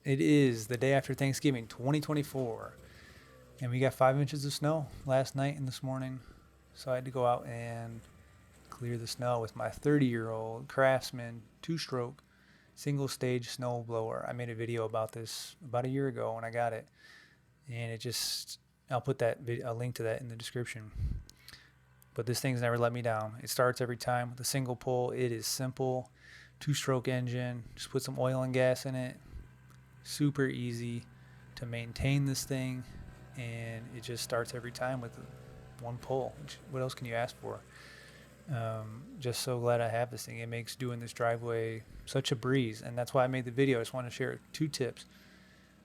It is the day after Thanksgiving, 2024. And we got 5 inches of snow last night and this morning. So I had to go out and clear the snow with my 30-year-old Craftsman 2-stroke single stage snow blower. I made a video about this about a year ago when I got it. And I'll put a link to that in the description. But this thing's never let me down. It starts every time with a single pull. It is simple. 2-stroke engine. Just put some oil and gas in it. Super easy to maintain this thing, and it just starts every time with one pull. What else can you ask for? Just so glad I have this thing. It makes doing this driveway such a breeze, and that's why I made the video. I just want to share 2 tips.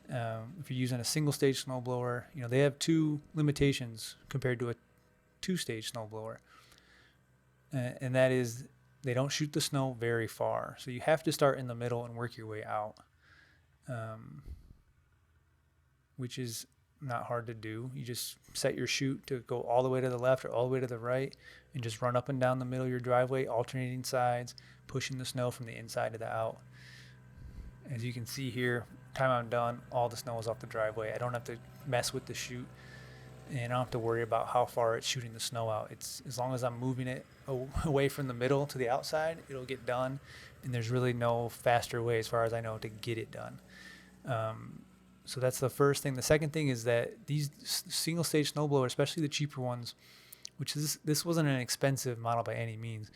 If you're using a single stage snowblower, they have 2 limitations compared to a 2-stage snowblower, and that is they don't shoot the snow very far. So you have to start in the middle and work your way out. Which is not hard to do. You just set your chute to go all the way to the left or all the way to the right and just run up and down the middle of your driveway, alternating sides, pushing the snow from the inside to the out. As you can see here, time I'm done, all the snow is off the driveway. I don't have to mess with the chute, and I don't have to worry about how far it's shooting the snow out. It's as long as I'm moving it away from the middle to the outside, it'll get done, and there's really no faster way, as far as I know, to get it done. So that's the first thing. The second thing is that these single stage snowblowers, especially the cheaper ones, which this wasn't an expensive model by any means,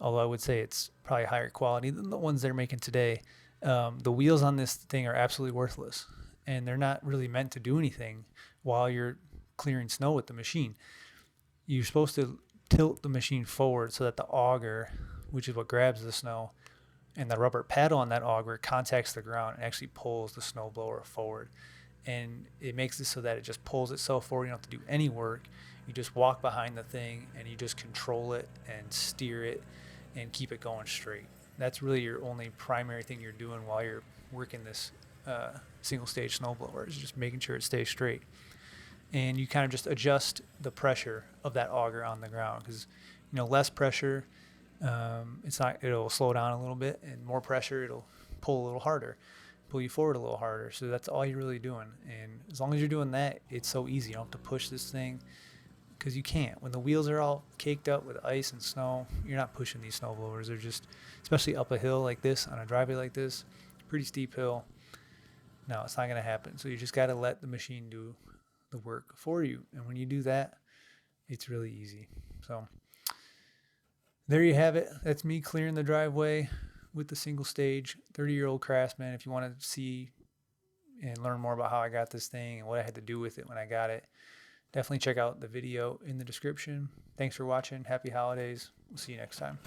although I would say it's probably higher quality than the ones they're making today. The wheels on this thing are absolutely worthless, and they're not really meant to do anything while you're clearing snow with the machine. You're supposed to tilt the machine forward so that the auger, which is what grabs the snow, and the rubber paddle on that auger contacts the ground and actually pulls the snowblower forward. And it makes it so that it just pulls itself forward. You don't have to do any work. You just walk behind the thing and you just control it and steer it and keep it going straight. That's really your only primary thing you're doing while you're working this single stage snowblower, is just making sure it stays straight. And you kind of just adjust the pressure of that auger on the ground, because less pressure, it'll slow down a little bit, and more pressure, it'll pull a little harder, pull you forward a little harder. So that's all you're really doing. And as long as you're doing that, it's so easy. You don't have to push this thing, because you can't. When the wheels are all caked up with ice and snow, you're not pushing these snow blowers. They're just, especially up a hill like this, on a driveway like this, pretty steep hill. No, it's not going to happen. So you just got to let the machine do the work for you. And when you do that, it's really easy. So there you have it. That's me clearing the driveway with the single stage 30-year-old Craftsman. If you want to see and learn more about how I got this thing and what I had to do with it when I got it, definitely check out the video in the description. Thanks for watching. Happy holidays. We'll see you next time.